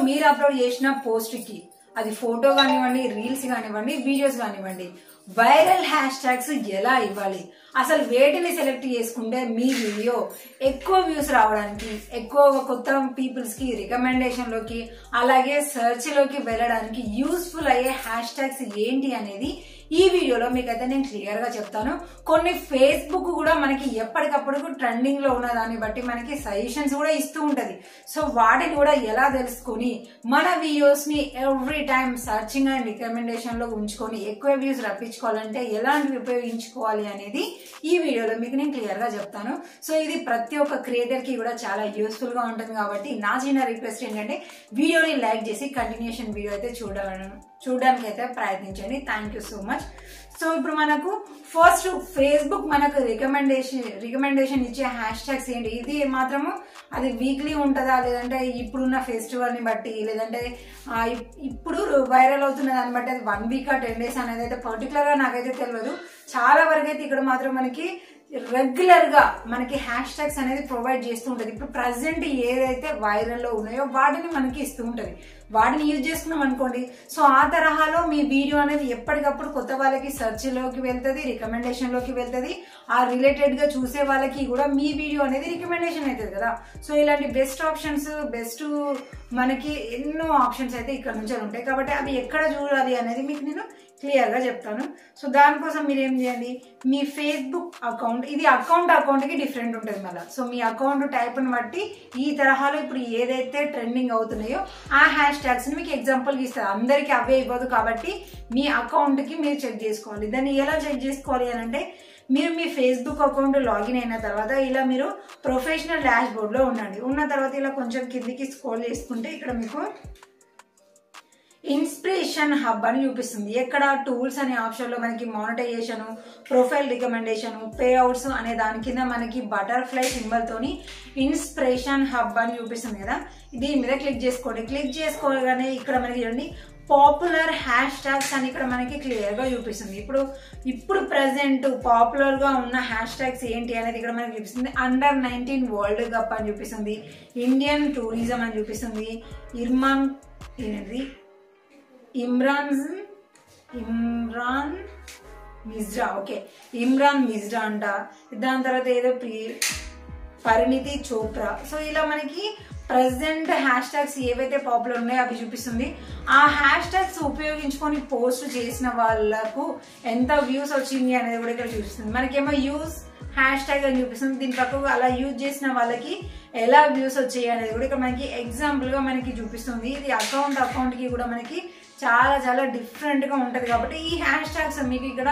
మీరు అప్లోడ్ చేసిన పోస్ట్ కి అది ఫోటో కానివ్వండి, రీల్స్ కానివ్వండి, వీడియోస్ కానివ్వండి, వైరల్ హ్యాష్ ట్యాగ్స్ ఎలా ఇవ్వాలి, అసలు వేటిని సెలెక్ట్ చేసుకుంటే మీ వీడియో ఎక్కువ వ్యూస్ రావడానికి, ఎక్కువ కొత్త పీపుల్స్ కి రికమెండేషన్ లోకి అలాగే సెర్చ్ లోకి వెళ్ళడానికి యూస్ఫుల్ అయ్యే హ్యాష్ ట్యాగ్స్ ఏంటి అనేది ఈ వీడియోలో మీకైతే నేను క్లియర్ గా చెప్తాను. కొన్ని ఫేస్బుక్ కూడా మనకి ఎప్పటికప్పుడు ట్రెండింగ్ లో ఉన్న దాన్ని బట్టి మనకి సజెషన్స్ కూడా ఇస్తూ ఉంటది. సో వాటిని కూడా ఎలా తెలుసుకొని మన వీడియోస్ ని every time searching and recommendation లో ఉంచుకొని ఎక్కువ వ్యూస్ రప్పించుకోవాలంటే ఎలాంటివి ఉపయోగించుకోవాలి అనేది ఈ వీడియోలో మీకు నేను క్లియర్ గా చెప్తాను. సో ఇది ప్రతి ఒక్క క్రియేటర్ కి కూడా చాలా యూస్ఫుల్ గా ఉంటుంది కాబట్టి నా చిన్న రిక్వెస్ట్ ఏంటంటే వీడియోని లైక్ చేసి కంటిన్యూషన్ వీడియో అయితే చూడడానికి అయితే ప్రయత్నించండి. Thank you so much. So ఇప్పుడు మనకు ఫస్ట్ ఫేస్బుక్ మనకు రికమెండేషన్ ఇచ్చే హ్యాష్ ట్యాగ్స్ ఏంటి, ఇది మాత్రము అది వీక్లీ ఉంటుందా లేదంటే ఇప్పుడున్న ఫెస్టివల్ ని బట్టి లేదంటే ఇప్పుడు వైరల్ అవుతున్న దాన్ని బట్టి అది 1 వీక్ 10 days అనేది అయితే పర్టికులర్ గా నాకైతే తెలియదు. చాలా వరకు అయితే ఇక్కడ మాత్రం మనకి రెగ్యులర్ గా మనకి హ్యాష్ ట్యాగ్స్ అనేది ప్రొవైడ్ చేస్తూ ఉంటది. ఇప్పుడు ప్రెసెంట్ ఏదైతే వైరల్ లో ఉన్నాయో వాటిని మనకి ఇస్తూ ఉంటది. వాటిని యూజ్ చేసుకున్నాం అనుకోండి, సో ఆ తరహాలో మీ వీడియో అనేది ఎప్పటికప్పుడు కొత్త వాళ్ళకి సెర్చ్ లోకి వెళ్తుంది, రికమెండేషన్ లోకి వెళ్తుంది. ఆ రిలేటెడ్ గా చూసే వాళ్ళకి కూడా మీ వీడియో అనేది రికమెండేషన్ అవుతుంది కదా. సో ఇలాంటి బెస్ట్ ఆప్షన్స్, బెస్ట్ మనకి ఎన్నో ఆప్షన్స్ అయితే ఇక్కడ నుంచి ఉంటాయి కాబట్టి అవి ఎక్కడ చూడాలి అనేది మీకు నేను క్లియర్ గా చెప్తాను. సో దానికోసం మీరు ఏం చేయండి, మీ ఫేస్బుక్ అకౌంట్, ఇది అకౌంట్ కి డిఫరెంట్ ఉంటుంది మళ్ళీ. సో మీ అకౌంట్ టైప్ ని బట్టి ఈ తరహాలో ఇప్పుడు ఏదైతే ట్రెండింగ్ అవుతున్నాయో ఆ హ్యాష్ ట్యాగ్స్ ని మీకు ఎగ్జాంపుల్ కి ఇస్తారు. అందరికి అవే ఇవ్వదు కాబట్టి మీ అకౌంట్ కి మీరు చెక్ చేసుకోవాలి. దాన్ని ఎలా చెక్ చేసుకోవాలి అని అంటే మీరు మీ ఫేస్బుక్ అకౌంట్ లాగిన్ అయిన తర్వాత ఇలా మీరు ప్రొఫెషనల్ డాష్ బోర్డ్ లో ఉండండి. ఉన్న తర్వాత ఇలా కొంచెం కిందికి స్క్రోల్ చేసుకుంటే ఇక్కడ మీకు ఇన్స్పిరేషన్ హబ్ అని చూపిస్తుంది. ఎక్కడ టూల్స్ అనే ఆప్షన్ లో మనకి monetisation, profile recommendation, payouts అనే దాని కింద మనకి బటర్ఫ్లై సింబల్ తోని ఇన్స్పిరేషన్ హబ్ అని చూపిస్తుంది కదా. దీని మీద క్లిక్ చేసుకోండి. క్లిక్ చేసుకోగానే ఇక్కడ మనకి చూడండి పాపులర్ హ్యాష్ ట్యాగ్స్ అని ఇక్కడ మనకి క్లియర్ గా చూపిస్తుంది. ఇప్పుడు ప్రెసెంట్ పాపులర్ గా ఉన్న హ్యాష్ ట్యాగ్స్ ఏంటి అనేది ఇక్కడ మనకి చూపిస్తుంది. Under 19 వరల్డ్ కప్ అని చూపిస్తుంది, ఇండియన్ టూరిజం అని చూపిస్తుంది, ఇమ్రాన్ మిజ్రా, ఓకే ఇమ్రాన్ మిజ్రా అంట. దాని తర్వాత ఏదో పరిణితి చోప్రా. సో ఇలా మనకి ప్రెసెంట్ హ్యాష్ ట్యాగ్స్ ఏవైతే పాపులర్ ఉన్నాయో అవి చూపిస్తుంది. ఆ హ్యాష్ ట్యాగ్స్ ఉపయోగించుకొని పోస్ట్ చేసిన వాళ్ళకు ఎంత వ్యూస్ వచ్చింది అనేది కూడా ఇక్కడ చూపిస్తుంది. మనకేమో యూస్ హ్యాష్ ట్యాగ్ అని చూపిస్తుంది. దీని పక్కకు అలా యూజ్ చేసిన వాళ్ళకి ఎలా వ్యూస్ వచ్చాయి అనేది కూడా ఇక్కడ మనకి ఎగ్జాంపుల్ గా మనకి చూపిస్తుంది. ఇది అకౌంట్ కి కూడా మనకి చాలా చాలా డిఫరెంట్ గా ఉంటది కాబట్టి ఈ హ్యాష్ ట్యాగ్స్ మీకు ఇక్కడ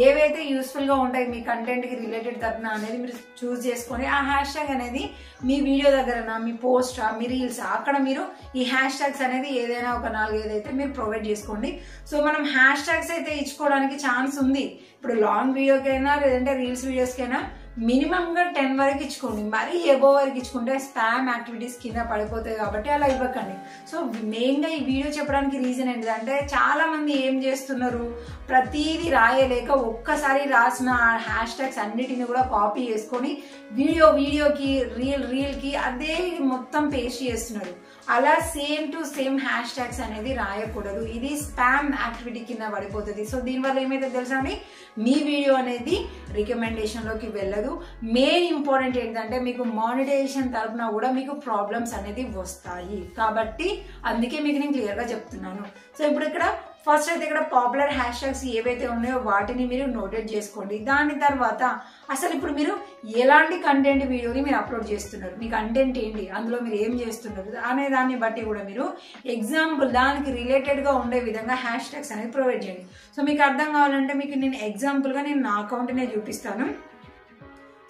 ఏవైతే యూస్ఫుల్ గా ఉంటాయి మీ కంటెంట్ కి రిలేటెడ్ తరపున అనేది మీరు చూస్ చేసుకొని ఆ హ్యాష్ ట్యాగ్ అనేది మీ వీడియో దగ్గర, మీ పోస్ట్, మీ రీల్స్ అక్కడ మీరు ఈ హ్యాష్ ట్యాగ్స్ అనేది ఏదైనా ఒక 4-5 అయితే మీరు ప్రొవైడ్ చేసుకోండి. సో మనం హ్యాష్ ట్యాగ్స్ అయితే ఇచ్చుకోవడానికి ఛాన్స్ ఉంది. ఇప్పుడు లాంగ్ వీడియోకైనా లేదంటే రీల్స్ వీడియోస్కైనా మినిమం గా 10 వరకు ఇచ్చుకోండి. మరీ ఎబో వరకు ఇచ్చుకుంటే స్పామ్ యాక్టివిటీస్ కింద పడిపోతాయి కాబట్టి అలా ఇవ్వకండి. సో మెయిన్ గా ఈ వీడియో చెప్పడానికి రీజన్ ఏంటంటే చాలా మంది ఏం చేస్తున్నారు, ప్రతిదీ రాయలేక ఒక్కసారి రాసిన హ్యాష్ ట్యాగ్స్ అన్నిటిని కూడా కాపీ చేసుకొని వీడియోకి రీల్ కి అదే మొత్తం పేస్ట్ చేస్తున్నారు. అలా same to same hash tags అనేది రాయకూడదు. ఇది స్పామ్ యాక్టివిటీ కింద పడిపోతుంది. సో దీనివల్ల ఏమైతే తెలుసా అండి, మీ వీడియో అనేది రికమెండేషన్ లోకి వెళ్ళదు. మెయిన్ ఇంపార్టెంట్ ఏంటంటే మీకు మానిటైజేషన్ తరపున కూడా మీకు ప్రాబ్లమ్స్ అనేది వస్తాయి. కాబట్టి అందుకే మీకు నేను క్లియర్ గా చెప్తున్నాను. సో ఇప్పుడు ఇక్కడ ఫస్ట్ అయితే ఇక్కడ పాపులర్ హ్యాష్ ట్యాగ్స్ ఏవైతే ఉన్నాయో వాటిని మీరు నోటెడ్ చేసుకోండి. దాని తర్వాత అసలు ఇప్పుడు మీరు ఎలాంటి కంటెంట్ వీడియోని మీరు అప్లోడ్ చేస్తున్నారు, మీ కంటెంట్ ఏంటి, అందులో మీరు ఏం చేస్తున్నారు అనే దాన్ని బట్టి కూడా మీరు ఎగ్జాంపుల్ దానికి రిలేటెడ్ గా ఉండే విధంగా హ్యాష్ ట్యాగ్స్ అనేది ప్రొవైడ్ చేయండి. సో మీకు అర్థం కావాలంటే మీకు నేను ఎగ్జాంపుల్ గా నా అకౌంట్ నే చూపిస్తాను.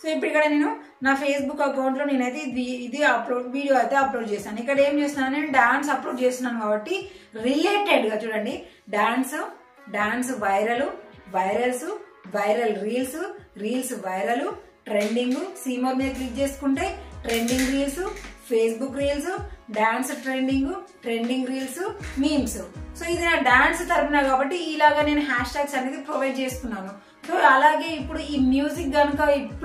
సో ఇప్పుడు ఇక్కడ నేను నా ఫేస్బుక్ అకౌంట్ లో నేనైతే ఇది వీడియో అయితే అప్లోడ్ చేస్తాను. ఇక్కడ ఏం చేస్తున్నాను, నేను డాన్స్ అప్లోడ్ చేస్తున్నాను కాబట్టి రిలేటెడ్ గా చూడండి, dance viral reels viral, trending, see more మీద క్లిక్ చేసుకుంటే trending reels, Facebook reels, dance trending reels, memes. So ఇది నా డాన్స్ తరపున కాబట్టి ఇలాగా నేను హ్యాష్ ట్యాగ్స్ అనేది ప్రొవైడ్ చేసుకున్నాను. సో అలాగే ఇప్పుడు ఈ మ్యూజిక్ కనుక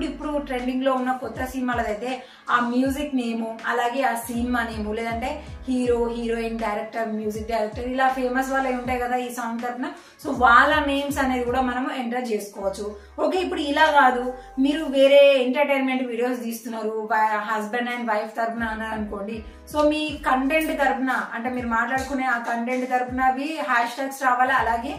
ఇప్పుడు ట్రెండింగ్ లో ఉన్న కొత్త సినిమాలదైతే ఆ మ్యూజిక్ నేము, అలాగే ఆ సినిమా నేము, లేదంటే hero, heroine, director, music director, ఇలా ఫేమస్ వాళ్ళే ఉంటాయి కదా ఈ సాంగ్ తరఫున. సో వాళ్ళ నేమ్స్ అనేది కూడా మనం ఎంటర్ చేసుకోవచ్చు. ఓకే, ఇప్పుడు ఇలా కాదు, మీరు వేరే ఎంటర్టైన్మెంట్ వీడియోస్ తీస్తున్నారు హస్బెండ్ అండ్ వైఫ్ తరఫున అన్నారు అనుకోండి. సో మీ కంటెంట్ తరఫున అంటే మీరు మాట్లాడుకునే ఆ కంటెంట్ తరఫున అవి హ్యాష్ ట్యాగ్స్ రావాలి. అలాగే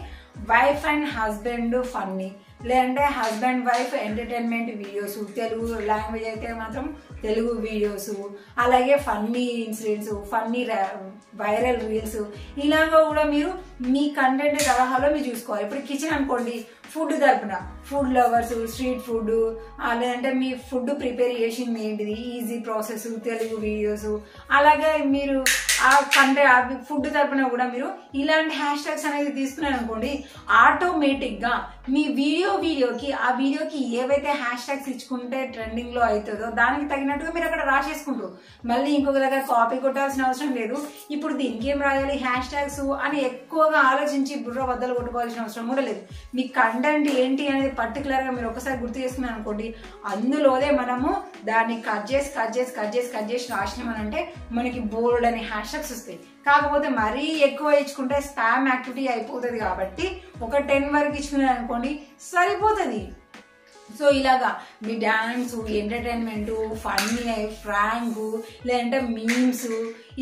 వైఫ్ అండ్ హస్బెండ్ ఫన్నీ, లేదంటే husband wife entertainment videos, Telugu language అయితే మాత్రం తెలుగు వీడియోస్, అలాగే funny incidents, funny viral reels, ఇలాగా కూడా మీరు మీ కంటెంట్ తరహాలో మీరు చూసుకోవాలి. ఇప్పుడు కిచెన్ అనుకోండి, ఫుడ్ తరపున ఫుడ్ లవర్స్, స్ట్రీట్ ఫుడ్, లేదంటే మీ ఫుడ్ ప్రిపేర్ చేసింది ఏంటిది, ఈజీ ప్రాసెస్, తెలుగు వీడియోస్, అలాగే మీరు ఆ కంటెంట్ ఫుడ్ తరపున కూడా మీరు ఇలాంటి హ్యాష్ ట్యాగ్స్ అనేది తీసుకున్నారు అనుకోండి, ఆటోమేటిక్ గా మీ వీడియోకి ఆ వీడియోకి ఏవైతే హ్యాష్ ట్యాగ్స్ ఇచ్చుకుంటే ట్రెండింగ్ లో అవుతుందో దానికి తగినట్టుగా మీరు అక్కడ రాసేసుకుంటారు. మళ్ళీ ఇంకొక దగ్గర కాపీ కొట్టాల్సిన అవసరం లేదు. ఇప్పుడు దీనికి ఏం రాయాలి హ్యాష్ ట్యాగ్స్ అని ఎక్కువగా ఆలోచించి బుర్ర బద్దలు కొట్టుకోవాల్సిన అవసరం కూడా లేదు. మీ కంటెంట్ ఏంటి అనేది పర్టికులర్ గా మీరు ఒకసారి గుర్తు చేసుకున్నారు అనుకోండి, అందులోనే మనము దాన్ని కట్ చేసి రాసినామనంటే మనకి బోల్డ్ అనే హ్యాష్ ట్యాగ్స్ వస్తాయి. కాకపోతే మరీ ఎక్కువ ఇచ్చుకుంటే స్పామ్ యాక్టివిటీ అయిపోతుంది కాబట్టి ఒక 10 వరకు ఇచ్చుకున్నారు అనుకోండి సరిపోతుంది. సో ఇలాగా మీ డాన్స్, ఎంటర్టైన్మెంట్, ఫన్నీ, ఫ్రాంక్, లేదంటే మీమ్స్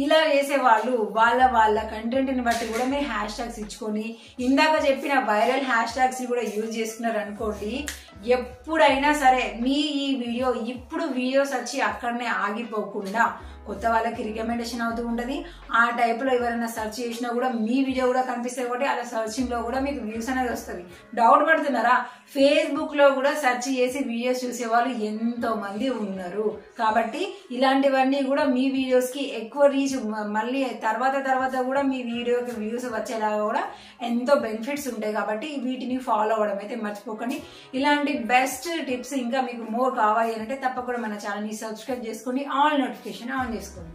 ఇలా చేసేవాళ్ళు వాళ్ళ కంటెంట్ ని బట్టి కూడా మీరు హ్యాష్ ట్యాగ్స్ ఇచ్చుకొని ఇందాక చెప్పిన వైరల్ హ్యాష్ ట్యాగ్స్ ని కూడా యూజ్ చేసుకున్నారు అనుకోండి, ఎప్పుడైనా సరే మీ ఈ వీడియో ఇప్పుడు వీడియోస్ వచ్చి అక్కడనే ఆగిపోకుండా కొత్త వాళ్ళకి రికమెండేషన్ అవుతూ ఉంటుంది. ఆ టైప్ లో ఎవరైనా సెర్చ్ చేసినా కూడా మీ వీడియో కూడా కనిపిస్తాయి కాబట్టి అలా సర్చింగ్ లో కూడా మీకు వ్యూస్ అనేది వస్తుంది. డౌట్ పడుతున్నారా? ఫేస్బుక్ లో కూడా సెర్చ్ చేసి వీడియోస్ చూసే వాళ్ళు ఎంతో మంది ఉన్నారు. కాబట్టి ఇలాంటివన్నీ కూడా మీ వీడియోస్ కి ఎక్కువ రీచ్, మళ్ళీ తర్వాత కూడా మీ వీడియోకి వ్యూస్ వచ్చేలాగా కూడా ఎంతో బెనిఫిట్స్ ఉంటాయి. కాబట్టి వీటిని ఫాలో అవ్వడం అయితే మర్చిపోకండి. ఇలాంటి బెస్ట్ టిప్స్ ఇంకా మీకు మోర్ కావాలి అంటే తప్పకుండా మన ఛానల్ ని సబ్స్క్రైబ్ చేసుకుని ఆల్ నోటిఫికేషన్ ఆన్ చేసుకోండి.